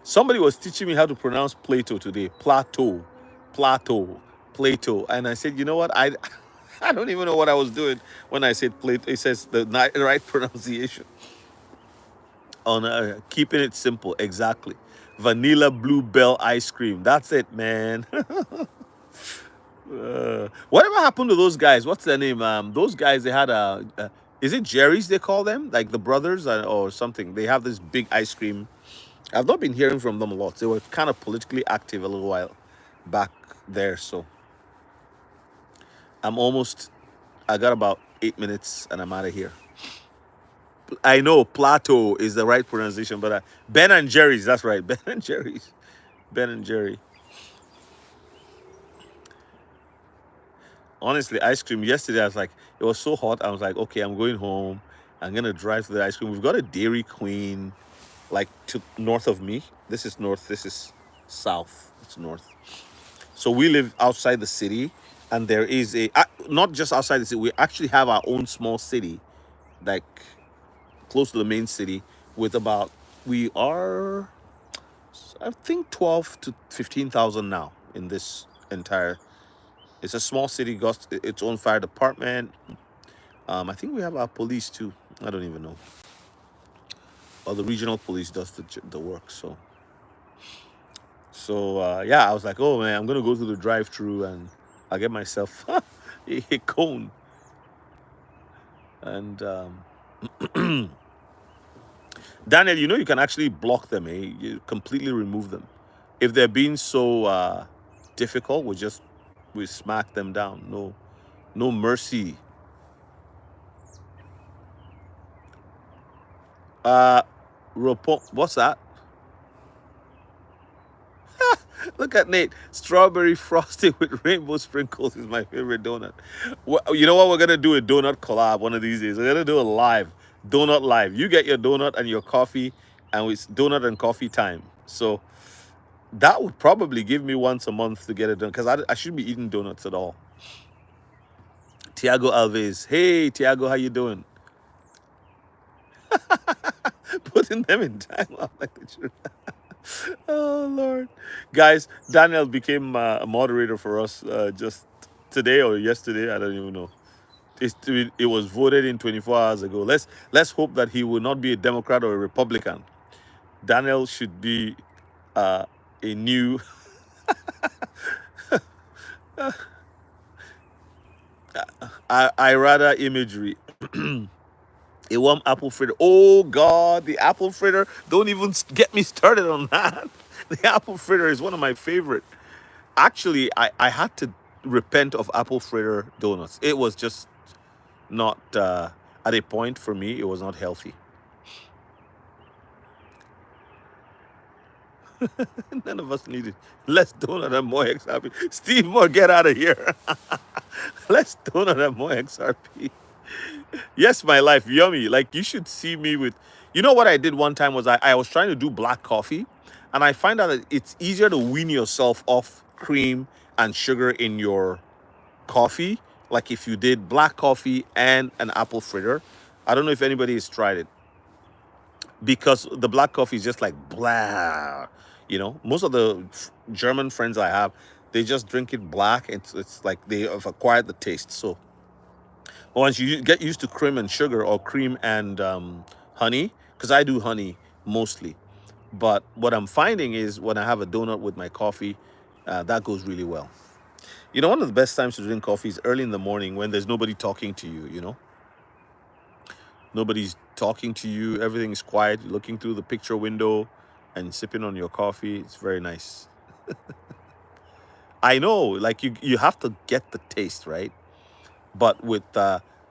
Somebody was teaching me how to pronounce Plato today. Plato, Plato. And I said, you know what? I don't even know what I was doing when I said Plato. It says the right pronunciation on keeping it simple. Exactly. Vanilla bluebell ice cream. That's it, man. Whatever happened to those guys? What's their name? Those guys, they had is it Jerry's they call them? Like the brothers or something. They have this big ice cream. I've not been hearing from them a lot. They were kind of politically active a little while back there. So I'm almost, I got about 8 minutes and I'm out of here. I know Plateau is the right pronunciation, but Ben and Jerry's, that's right. Ben and Jerry's. Ben and Jerry. Honestly, ice cream. Yesterday, I was like, it was so hot. I was like, okay, I'm going home. I'm going to drive to the ice cream. We've got a Dairy Queen like to north of me. This is north. This is south. It's north. So we live outside the city, and there is not just outside the city. We actually have our own small city, like close to the main city, with about we are I think 12 to 15,000 now in this entire. It's a small city, got its own fire department. I think we have our police too. I don't even know. Or the regional police does the work. So yeah, I was like, oh man, I'm gonna go to the drive-through and I'll get myself a cone. And Daniel, you know you can actually block them, eh? You completely remove them. If they're being so difficult, we smack them down. No mercy. Uh, what's that? Look at Nate. Strawberry frosting with rainbow sprinkles is my favorite donut. You know what we're gonna do? A donut collab one of these days. We're gonna do a live donut live. You get your donut and your coffee, and it's donut and coffee time. So that would probably give me once a month to get it done because I shouldn't be eating donuts at all. Tiago Alves. Hey Tiago, how you doing? Putting them in time off like the truth. Oh Lord, guys! Daniel became a moderator for us just today or yesterday. I don't even know. It was voted in 24 hours ago. Let's hope that he will not be a Democrat or a Republican. Daniel should be a new I rather imagery. A warm apple fritter. Oh God, the apple fritter! Don't even get me started on that. The apple fritter is one of my favorite. Actually, I had to repent of apple fritter donuts. It was just not at a point for me. It was not healthy. None of us needed less donut and more XRP. Steve Moore, get out of here. Less donut and more XRP. Yes, my life, yummy. Like you should see me with. You know what I did one time was I was trying to do black coffee, and I find out that it's easier to wean yourself off cream and sugar in your coffee. Like if you did black coffee and an apple fritter. I don't know if anybody has tried it because the black coffee is just like blah. You know, most of the German friends I have, they just drink it black. It's like they have acquired the taste. So once you get used to cream and sugar or cream and honey, because I do honey mostly. But what I'm finding is when I have a donut with my coffee, that goes really well. You know, one of the best times to drink coffee is early in the morning when there's nobody talking to you, you know? Nobody's talking to you, everything is quiet, you're looking through the picture window and sipping on your coffee. It's very nice. I know, like you have to get the taste, right? But with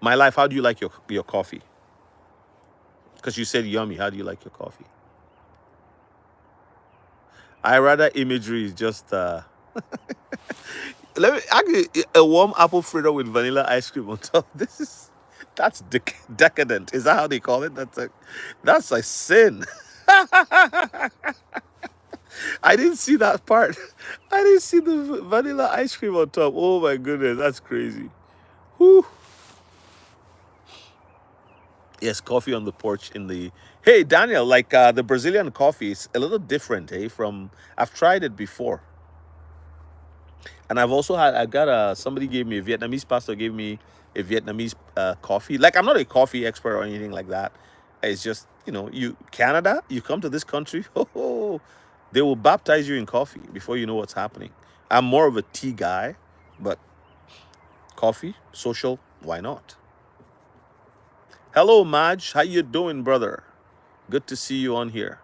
my life, how do you like your coffee? Because you said yummy. How do you like your coffee? I rather imagery is just let me actually a warm apple fritter with vanilla ice cream on top. That's decadent. Is that how they call it? That's a sin. I didn't see that part. I didn't see the vanilla ice cream on top. Oh my goodness, that's crazy. Whew. Yes, coffee on the porch in the. Hey Daniel, like the Brazilian coffee is a little different, eh? From I've tried it before, and I've also had. I got somebody gave me a Vietnamese pastor gave me a Vietnamese coffee. Like I'm not a coffee expert or anything like that. It's just you Canada. You come to this country, they will baptize you in coffee before you know what's happening. I'm more of a tea guy, but coffee, social, why not? Hello, Maj. How you doing, brother? Good to see you on here.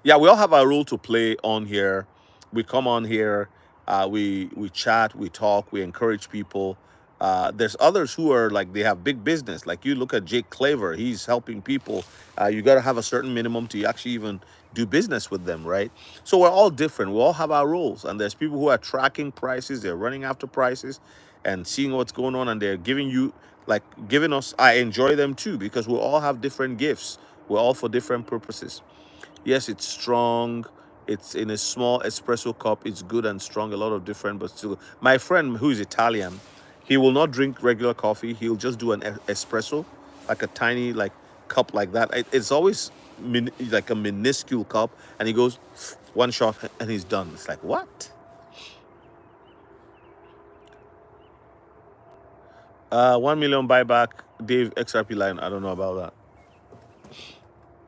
Yeah, we all have our role to play on here. We come on here, we chat, we talk, we encourage people. There's others who are like they have big business. Like you look at Jake Claver, he's helping people. You got to have a certain minimum to actually even do business with them, right? So we're all different. We all have our roles, and there's people who are tracking prices. They're running after prices and seeing what's going on, and they're giving you like giving us. I enjoy them too because we all have different gifts. We're all for different purposes. Yes, it's strong. It's in a small espresso cup. It's good and strong. A lot of different, but still. My friend who is Italian, he will not drink regular coffee. He'll just do an espresso, like a tiny like cup like that. It's always like a minuscule cup, and he goes one shot and he's done. It's like what? 1 million buyback, Dave XRP line. I don't know about that.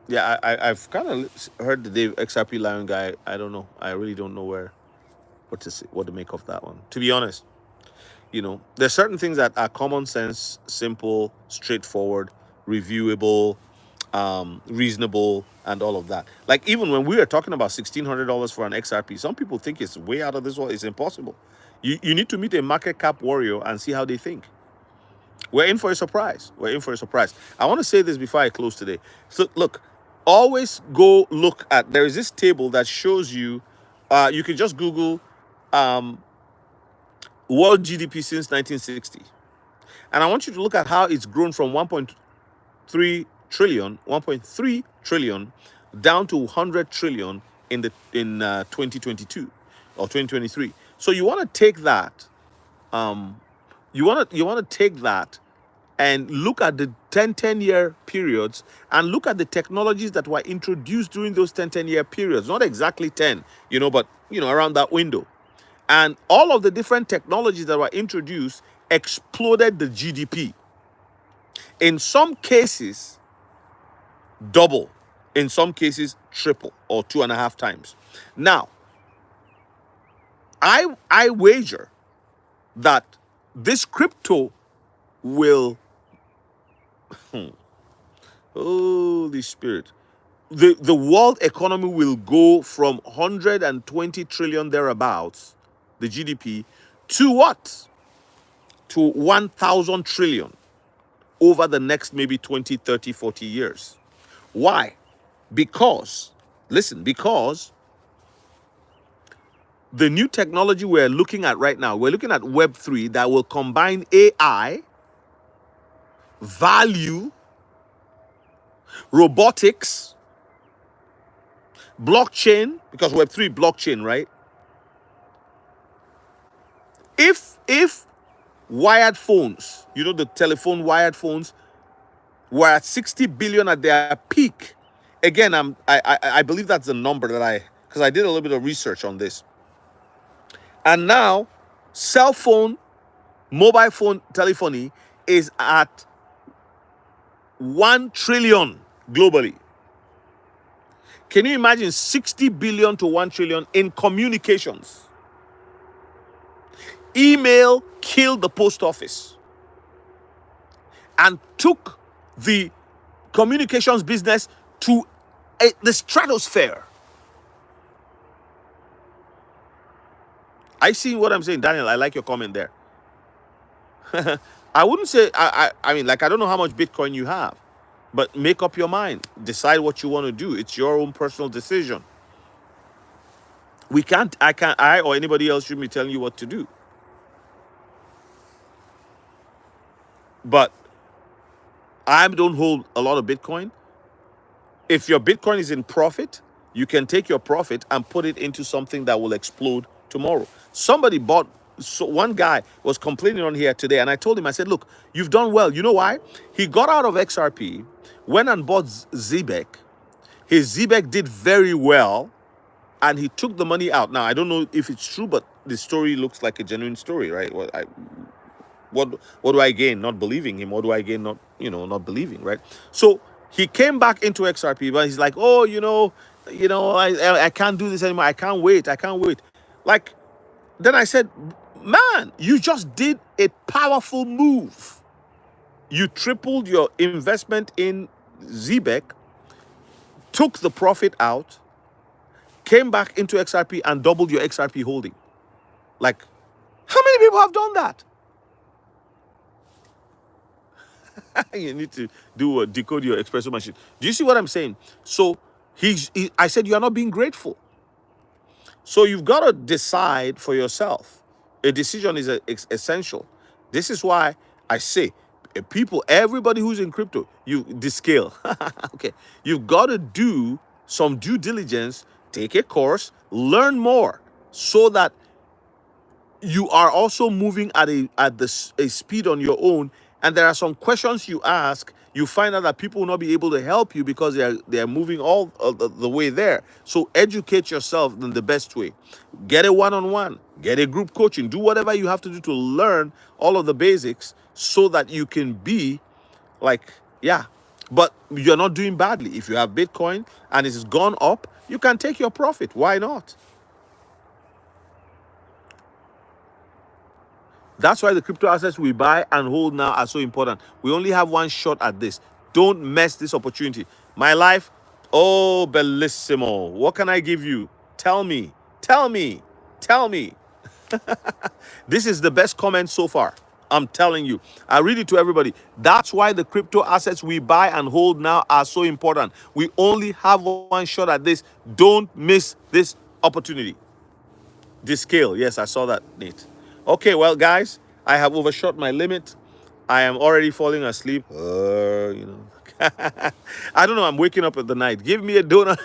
Yeah, I've kind of heard the Dave XRP Lion guy. I don't know. I really don't know what to make of that one. To be honest, there's certain things that are common sense, simple, straightforward, reviewable, reasonable, and all of that. Like even when we are talking about $1,600 for an XRP, some people think it's way out of this world. It's impossible. You need to meet a market cap warrior and see how they think. We're in for a surprise. We're in for a surprise. I want to say this before I close today. So look, always go look at. There is this table that shows you. You can just Google um, world GDP since 1960, and I want you to look at how it's grown from 1.3 trillion down to 100 trillion in 2022 or 2023. So you want to take that. You want to take that and look at the 10-year periods and look at the technologies that were introduced during those 10-year periods. Not exactly 10, but around that window. And all of the different technologies that were introduced exploded the GDP. In some cases, double. In some cases, triple or 2.5 times. Now, I wager that this crypto will Holy Spirit. The world economy will go from 120 trillion thereabouts, the GDP, to what? To 1,000 trillion over the next maybe 20, 30, 40 years. Why? Because, listen, because the new technology we're looking at right now, we're looking at Web3 that will combine AI, value, robotics, blockchain, because Web3 blockchain, right? If wired phones, the telephone wired phones were at 60 billion at their peak. Again, I believe that's the number that because I did a little bit of research on this. And now, cell phone Mobile phone telephony is at 1 trillion globally. Can you imagine 60 billion to 1 trillion in communications? Email killed the post office and took the communications business to the stratosphere. I see what I'm saying, Daniel. I like your comment there. I wouldn't say I mean, like, I don't know how much Bitcoin you have, but make up your mind. Decide what you want to do. It's your own personal decision. I or anybody else shouldn't be telling you what to do. But I don't hold a lot of Bitcoin. If your Bitcoin is in profit, you can take your profit and put it into something that will explode tomorrow. Somebody bought, so one guy was complaining on here today, and I told him, I said, look, you've done well. You know why? He got out of XRP, went and bought ZBEC. His ZBEC did very well, and he took the money out. Now, I don't know if it's true, but the story looks like a genuine story, right? What do I gain not believing him? What do I gain not believing, right? So he came back into XRP, but he's like, oh, I can't do this anymore. I can't wait. Like, then I said, man, you just did a powerful move. You tripled your investment in ZBEC, took the profit out, came back into XRP and doubled your XRP holding. Like, how many people have done that? You need to decode your espresso machine. Do you see what I'm saying? So I said, you are not being grateful. So you've got to decide for yourself. A decision is essential. This is why I say, everybody who's in crypto, the scale. Okay, you've got to do some due diligence, take a course, learn more, so that you are also moving at a speed on your own. And there are some questions you ask, you find out that people will not be able to help you because they are moving all the way there. So educate yourself in the best way. Get a one-on-one, get a group coaching, do whatever you have to do to learn all of the basics so that you can be like, yeah. But you're not doing badly. If you have Bitcoin and it's gone up, you can take your profit. Why not? That's why the crypto assets we buy and hold now are so important. We only have one shot at this. Don't mess this opportunity. My life, oh, bellissimo. What can I give you? Tell me. This is the best comment so far. I'm telling you. I read it to everybody. That's why the crypto assets we buy and hold now are so important. We only have one shot at this. Don't miss this opportunity. This scale. Yes, I saw that, Nate. Okay, well, guys, I have overshot my limit. I am already falling asleep. I don't know. I'm waking up at the night. Give me a donut.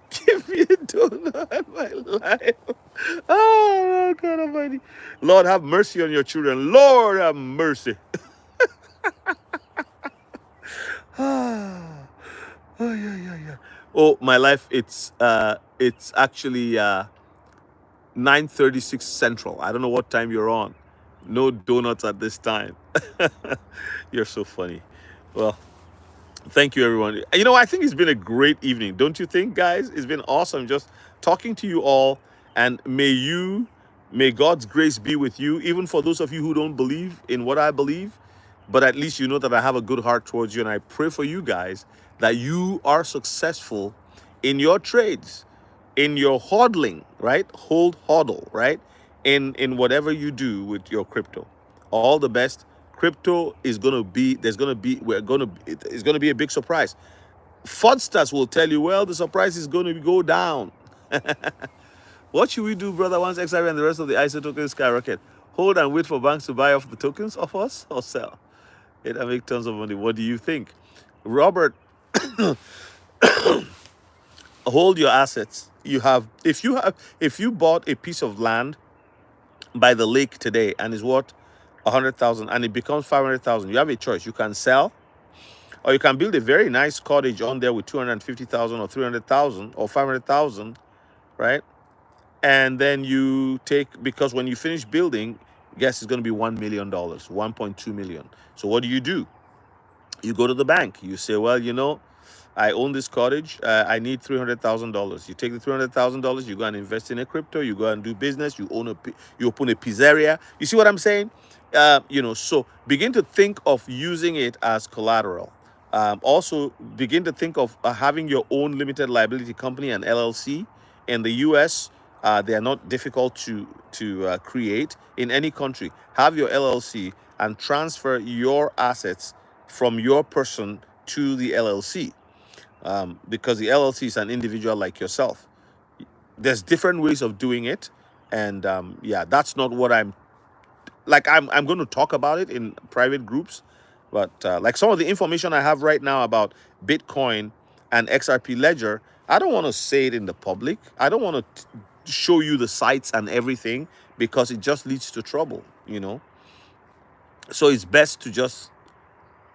Give me a donut, my life. Oh, God Almighty. Lord, have mercy on your children. Lord, have mercy. Oh, yeah. Oh, my life, it's actually 9:36 Central. I don't know what time you're on. No donuts at this time. You're so funny. Well, thank you, everyone. I think it's been a great evening. Don't you think, guys? It's been awesome just talking to you all. And may God's grace be with you, even for those of you who don't believe in what I believe. But at least you know that I have a good heart towards you. And I pray for you guys that you are successful in your trades, in your hodling, right? Hodl, right? In whatever you do with your crypto. All the best. Crypto is going to be, it's going to be a big surprise. Fraudsters will tell you, well, the surprise is going to go down. What should we do, brother, once XRP and the rest of the ISO tokens skyrocket? Hold and wait for banks to buy off the tokens of us, or sell? It'll make tons of money. What do you think? Robert, hold your assets. If you bought a piece of land by the lake today and is worth 100,000 and it becomes 500,000, you have a choice. You can sell, or you can build a very nice cottage on there with 250,000 or 300,000 or 500,000 right? And then you take, because when you finish building, guess it's going to be $1 million, 1.2 million. So what do? You go to the bank. You say, well, I own this cottage. I need $300,000. You take the $300,000. You go and invest in a crypto. You go and do business. You open a pizzeria. You see what I'm saying? So begin to think of using it as collateral. Also, begin to think of having your own limited liability company, an LLC. In the U.S., they are not difficult to create in any country. Have your LLC and transfer your assets from your person to the LLC, because the LLC is an individual like yourself. There's different ways of doing it, and yeah, that's not what I'm going to talk about it in private groups, but like some of the information I have right now about Bitcoin and XRP Ledger, I don't want to say it in the public. I don't want to show you the sites and everything, because it just leads to trouble. So it's best to just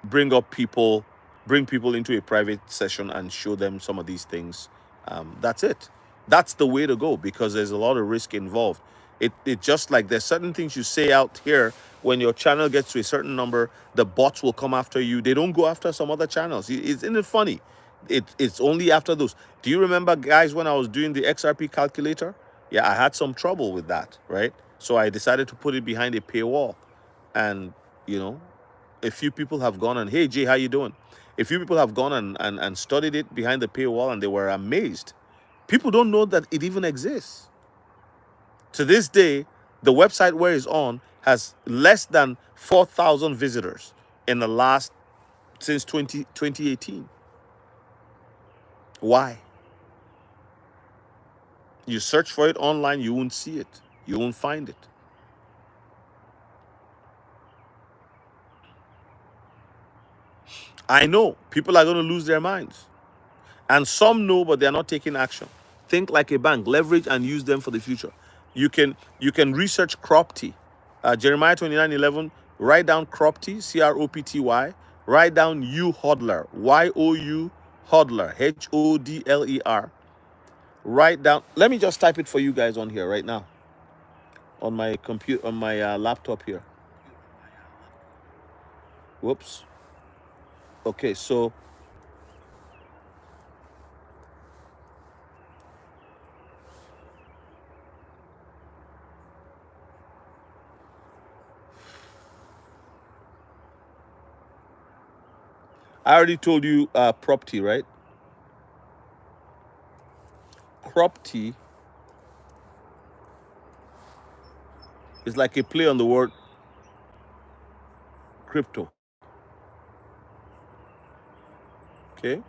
bring up people, bring people into a private session and show them some of these things. That's it. That's the way to go, because there's a lot of risk involved. It just like there's certain things you say out here, when your channel gets to a certain number, the bots will come after you. They don't go after some other channels. Isn't it funny? It's only after those. Do you remember, guys, when I was doing the XRP calculator? Yeah, I had some trouble with that, right? So I decided to put it behind a paywall, and you know a few people have gone and, hey Jay, how you doing? A few people have gone and studied it behind the paywall, and they were amazed. People don't know that it even exists. To this day, the website where it's on has less than 4,000 visitors in the last, since 2018. Why? You search for it online, you won't see it. You won't find it. I know people are going to lose their minds. And some know, but they're not taking action. Think like a bank, leverage and use them for the future. You can research Cropty. Jeremiah 29:11, write down Cropty, Cropty, write down U hodler, YOU hodler, HODLER. Write down, let me just type it for you guys on here right now, on my computer, on my laptop here. Whoops. Okay, so I already told you Propty, right? Cropty is like a play on the word crypto. Okay.